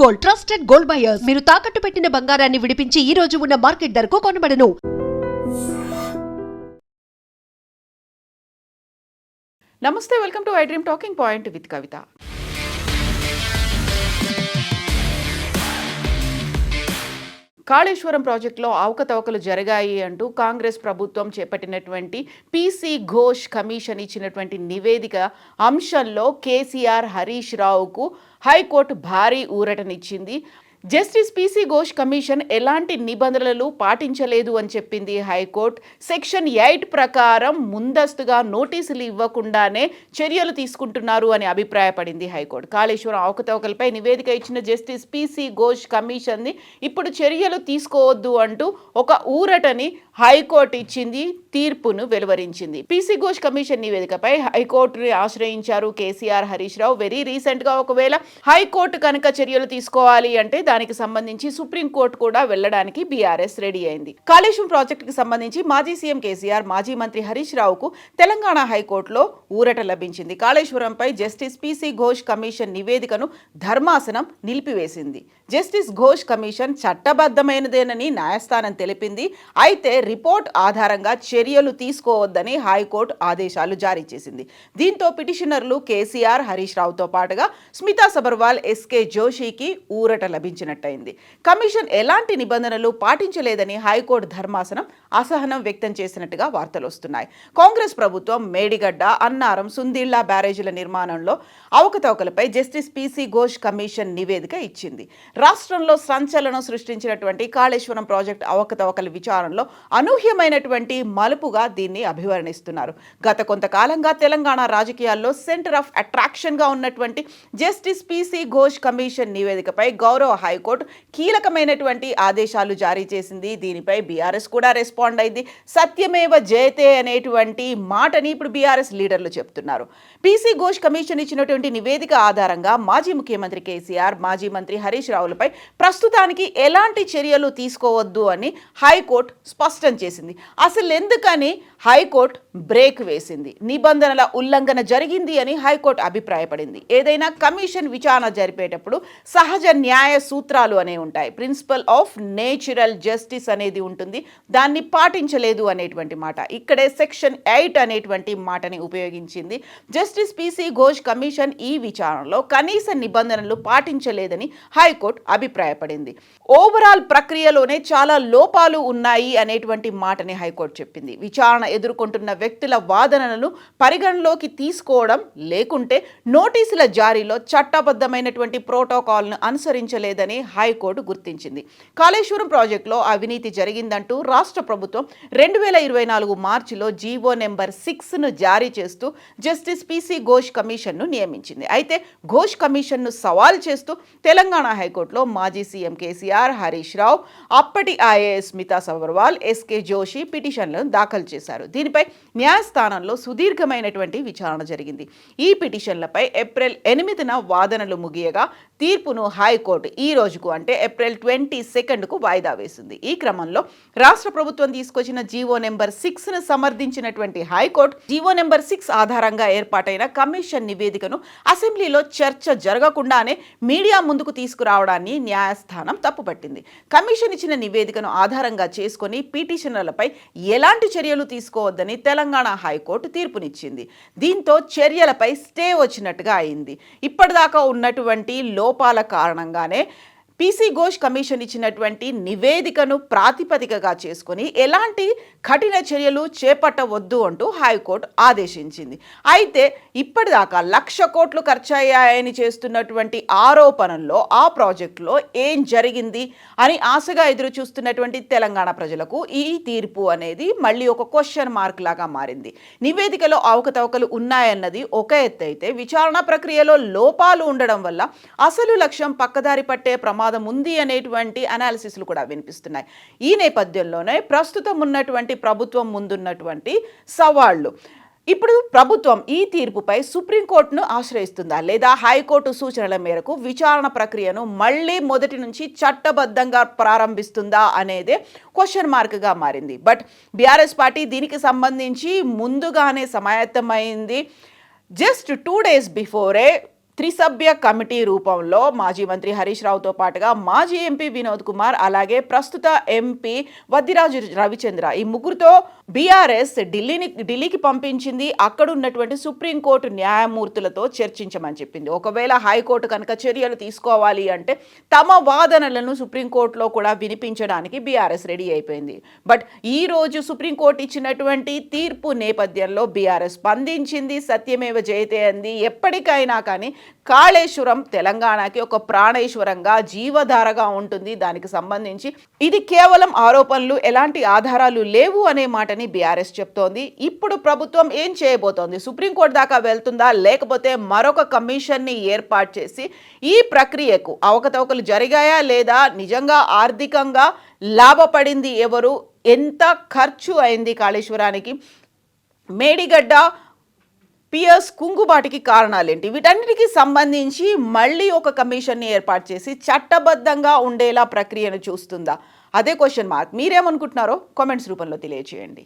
Gold, trusted gold buyers. మీరు తాకట్టు పెట్టిన బంగారాన్ని విడిపించి ఈ రోజు ఉన్న మార్కెట్ ధరకు కొనబడను. నమస్తే, welcome to I dream talking point with Kavitha. Kaleshwaram ప్రాజెక్టులో అవకతవకలు జరిగాయి అంటూ కాంగ్రెస్ ప్రభుత్వం చేపట్టినటువంటి పీసీ ఘోష్ కమిషన్ ఇచ్చినటువంటి నివేదిక అంశంలో కేసీఆర్, హరీష్ రావుకు హైకోర్టు భారీ ఊరటనిచ్చింది. జస్టిస్ పీసీ ఘోష్ కమిషన్ ఎలాంటి నిబంధనలు పాటించలేదు అని చెప్పింది హైకోర్టు. సెక్షన్ 8 ప్రకారం ముందస్తుగా నోటీసులు ఇవ్వకుండానే చర్యలు తీసుకుంటున్నారు అని అభిప్రాయపడింది హైకోర్టు. కాళేశ్వరం అవకతవకలపై నివేదిక ఇచ్చిన జస్టిస్ పీసీ ఘోష్ కమిషన్ని ఇప్పుడు చర్యలు తీసుకోవద్దు అంటూ ఒక ఊరటని హైకోర్టు ఇచ్చింది, తీర్పును వెలువరించింది. పీసీ ఘోష్ కమిషన్ నివేదికపై హైకోర్టుని ఆశ్రయించారు కేసీఆర్, హరీష్ రావు. వెరీ రీసెంట్గా ఒకవేళ హైకోర్టు కనుక చర్యలు తీసుకోవాలి అంటే దానికి సంబంధించి సుప్రీంకోర్టు కూడా వెళ్లడానికి బీఆర్ఎస్ రెడీ అయింది. కాళేశ్వరం ప్రాజెక్టుకి సంబంధించి మాజీ సీఎం కేసీఆర్, మాజీ మంత్రి హరీష్ రావుకు తెలంగాణ హైకోర్టులో ఊరట లభించింది. కాళేశ్వరంపై జస్టిస్ పీసీ ఘోష్ కమిషన్ నివేదికను ధర్మాసనం నిలిపివేసింది. జస్టిస్ ఘోష్ కమిషన్ చట్టబద్ధమైనదేనని న్యాయస్థానం తెలిపింది. అయితే రిపోర్ట్ ఆధారంగా చర్యలు తీసుకోవద్దని హైకోర్టు ఆదేశాలు జారీ చేసింది. దీంతో పిటిషనర్లు కేసీఆర్, హరీష్ రావుతో పాటుగా స్మితా సబర్వాల్, ఎస్కే జోషికి ఊరట లభించినట్టయింది. కమిషన్ ఎలాంటి నిబంధనలు పాటించలేదని హైకోర్టు ధర్మాసనం అసహనం వ్యక్తం చేసినట్టుగా వార్తలు వస్తున్నాయి. కాంగ్రెస్ ప్రభుత్వం మేడిగడ్డ, అన్నారం, సుందిళ్ల బ్యారేజీల నిర్మాణంలో అవకతవకలపై జస్టిస్ పీసీ ఘోష్ కమిషన్ నివేదిక ఇచ్చింది. రాష్ట్రంలో సంచలనం సృష్టించినటువంటి కాళేశ్వరం ప్రాజెక్టు అవకతవకల విచారణలో అనూహ్యమైనటువంటి మలుపుగా దీన్ని అభివర్ణిస్తున్నారు. గత కొంతకాలంగా తెలంగాణ రాజకీయాల్లో సెంటర్ ఆఫ్ అట్రాక్షన్గా ఉన్నటువంటి జస్టిస్ పీసీ ఘోష్ కమిషన్ నివేదికపై గౌరవ హైకోర్టు కీలకమైనటువంటి ఆదేశాలు జారీ చేసింది. దీనిపై బీఆర్ఎస్ కూడా రెస్పాండ్ అయింది. సత్యమేవ జయతే అనేటువంటి మాటని ఇప్పుడు బీఆర్ఎస్ లీడర్లు చెప్తున్నారు. పీసీ ఘోష్ కమిషన్ ఇచ్చినటువంటి నివేదిక ఆధారంగా మాజీ ముఖ్యమంత్రి కేసీఆర్, మాజీ మంత్రి హరీష్ రావులపై ప్రస్తుతానికి ఎలాంటి చర్యలు తీసుకోవద్దు అని హైకోర్టు స్పష్టం చేసింది. అసలు ఎందుకని హైకోర్టు బ్రేక్ వేసింది? నిబంధనల ఉల్లంఘన జరిగింది అని హైకోర్టు అభిప్రాయపడింది. ఏదైనా కమిషన్ విచారణ జరిపేటప్పుడు సహజ న్యాయ సూత్రాలు అనేవి ఉంటాయి. ప్రిన్సిపల్ ఆఫ్ నేచురల్ జస్టిస్ అనేది ఉంటుంది. దాన్ని పాటించలేదు అనేటువంటి మాట. ఇక్కడే సెక్షన్ 8 అనేటువంటి మాటని ఉపయోగించింది. జస్టిస్ పీసీ ఘోష్ కమిషన్ ఈ విచారణలో కనీస నిబంధనలు పాటించలేదని హైకోర్టు అభిప్రాయపడింది. ఓవరాల్ ప్రక్రియలోనే చాలా లోపాలు ఉన్నాయి అనేటువంటి మాటని హైకోర్టు చెప్పింది. విచారణ ఎదుర్కొంటున్న వ్యక్తుల వాదనలను పరిగణలోకి తీసుకోవడం లేకుంటే నోటీసుల జారీలో చట్టబద్ధమైనటువంటి ప్రోటోకాల్ను అనుసరించలేదని హైకోర్టు గుర్తించింది. కాళేశ్వరం ప్రాజెక్టులో అవినీతి జరిగిందంటూ రాష్ట్ర ప్రభుత్వం 2024 మార్చిలో జీవో నెంబర్ 6ను జారీ చేస్తూ జస్టిస్ పీసీ ఘోష్ కమిషన్ను నియమించింది. అయితే ఘోష్ కమిషన్ను సవాల్ చేస్తూ తెలంగాణ హైకోర్టులో మాజీ సీఎం కేసీఆర్, హరీష్ రావు, అప్పటి ఐఏఎస్ స్మితా సబర్వాల్, ఎస్కే జోషి పిటిషన్లను దాఖలు చేశారు. దీనిపై న్యాయస్థానంలో సుదీర్ఘమైనటువంటి విచారణ జరిగింది. ఈ పిటిషన్లపై ఏప్రిల్ 8న వాదనలు ముగియగా తీర్పును హైకోర్టు ఈ రోజుకు అంటే ఏప్రిల్ 22కు వాయిదా వేసింది. ఈ క్రమంలో రాష్ట్ర ప్రభుత్వం తీసుకొచ్చిన జీవో నెంబర్ 6ను సమర్థించినటువంటి హైకోర్టు జీవో నెంబర్ 6 ఆధారంగా ఏర్పాటైన కమిషన్ నివేదికను అసెంబ్లీలో చర్చ జరగకుండానే మీడియా ముందుకు తీసుకురావడాన్ని న్యాయస్థానం తప్పుపట్టింది. కమిషన్ ఇచ్చిన నివేదికను ఆధారంగా చేసుకుని పిటిషనర్లపై ఎలాంటి చర్యలు తీసుకోవద్దని తెలంగాణ హైకోర్టు తీర్పునిచ్చింది. దీంతో చర్యలపై స్టే వచ్చినట్టుగా అయింది. ఇప్పటిదాకా ఉన్నటువంటి లోపాల కారణంగానే పీసీ ఘోష్ కమిషన్ ఇచ్చినటువంటి నివేదికను ప్రాతిపదికగా చేసుకుని ఎలాంటి కఠిన చర్యలు చేపట్టవద్దు అంటూ హైకోర్టు ఆదేశించింది. అయితే ఇప్పటిదాకా 1,00,000 కోట్లు ఖర్చయ్యాయని చేస్తున్నటువంటి ఆరోపణల్లో ఆ ప్రాజెక్టులో ఏం జరిగింది అని ఆశగా ఎదురు చూస్తున్నటువంటి తెలంగాణ ప్రజలకు ఈ తీర్పు అనేది మళ్ళీ ఒక క్వశ్చన్ మార్క్ లాగా మారింది. నివేదికలో అవకతవకలు ఉన్నాయన్నది ఒక ఎత్తు అయితే విచారణ ప్రక్రియలో లోపాలు ఉండడం వల్ల అసలు లక్ష్యం పక్కదారి పట్టే ప్రమాదం ఉంది అనేటువంటి అనాలిసిస్లు కూడా వినిపిస్తున్నాయి. ఈ నేపథ్యంలోనే ప్రస్తుతం ఉన్నటువంటి ప్రభుత్వం ముందున్నటువంటి సవాళ్లు. ఇప్పుడు ప్రభుత్వం ఈ తీర్పుపై సుప్రీంకోర్టును ఆశ్రయిస్తుందా లేదా హైకోర్టు సూచనల మేరకు విచారణ ప్రక్రియను మళ్ళీ మొదటి నుంచి చట్టబద్ధంగా ప్రారంభిస్తుందా అనేదే క్వశ్చన్ మార్క్గా మారింది. బట్ బీఆర్ఎస్ పార్టీ దీనికి సంబంధించి ముందుగానే సమాయత్తమైంది. జస్ట్ 2 days బిఫోరే త్రిసభ్య కమిటీ రూపంలో మాజీ మంత్రి హరీష్ రావుతో పాటుగా మాజీ ఎంపీ వినోద్ కుమార్, అలాగే ప్రస్తుత ఎంపీ వద్దిరాజు రవిచంద్ర, ఈ ముగ్గురుతో బీఆర్ఎస్ ఢిల్లీకి పంపించింది. అక్కడ ఉన్నటువంటి సుప్రీంకోర్టు న్యాయమూర్తులతో చర్చించమని చెప్పింది. ఒకవేళ హైకోర్టు కనుక చర్యలు తీసుకోవాలి అంటే తమ వాదనలను సుప్రీంకోర్టులో కూడా వినిపించడానికి బీఆర్ఎస్ రెడీ అయిపోయింది. బట్ ఈ రోజు సుప్రీంకోర్టు ఇచ్చినటువంటి తీర్పు నేపథ్యంలో బీఆర్ఎస్ స్పందించింది. సత్యమేవ జయతే అంది. ఎప్పటికైనా కానీ కాళేశ్వరం తెలంగాణకి ఒక ప్రాణేశ్వరంగా జీవధారగా ఉంటుంది. దానికి సంబంధించి ఇది కేవలం ఆరోపణలు, ఎలాంటి ఆధారాలు లేవు అనే మాటని బీఆర్ఎస్ చెప్తోంది. ఇప్పుడు ప్రభుత్వం ఏం చేయబోతోంది? సుప్రీంకోర్టు దాకా వెళ్తుందా, లేకపోతే మరొక కమిషన్ని ఏర్పాటు చేసి ఈ ప్రక్రియకు అవకతవకలు జరిగాయా లేదా, నిజంగా ఆర్థికంగా లాభపడింది ఎవరు, ఎంత ఖర్చు అయింది కాళేశ్వరానికి, మేడిగడ్డ పిఎస్ కుంగుబాటికి కారణాలేంటి, వీటన్నిటికీ సంబంధించి మళ్ళీ ఒక కమిషన్ని ఏర్పాటు చేసి చట్టబద్ధంగా ఉండేలా ప్రక్రియను చూస్తుందా? అదే క్వశ్చన్ మార్క్. మీరేమనుకుంటున్నారో కామెంట్స్ రూపంలో తెలియజేయండి.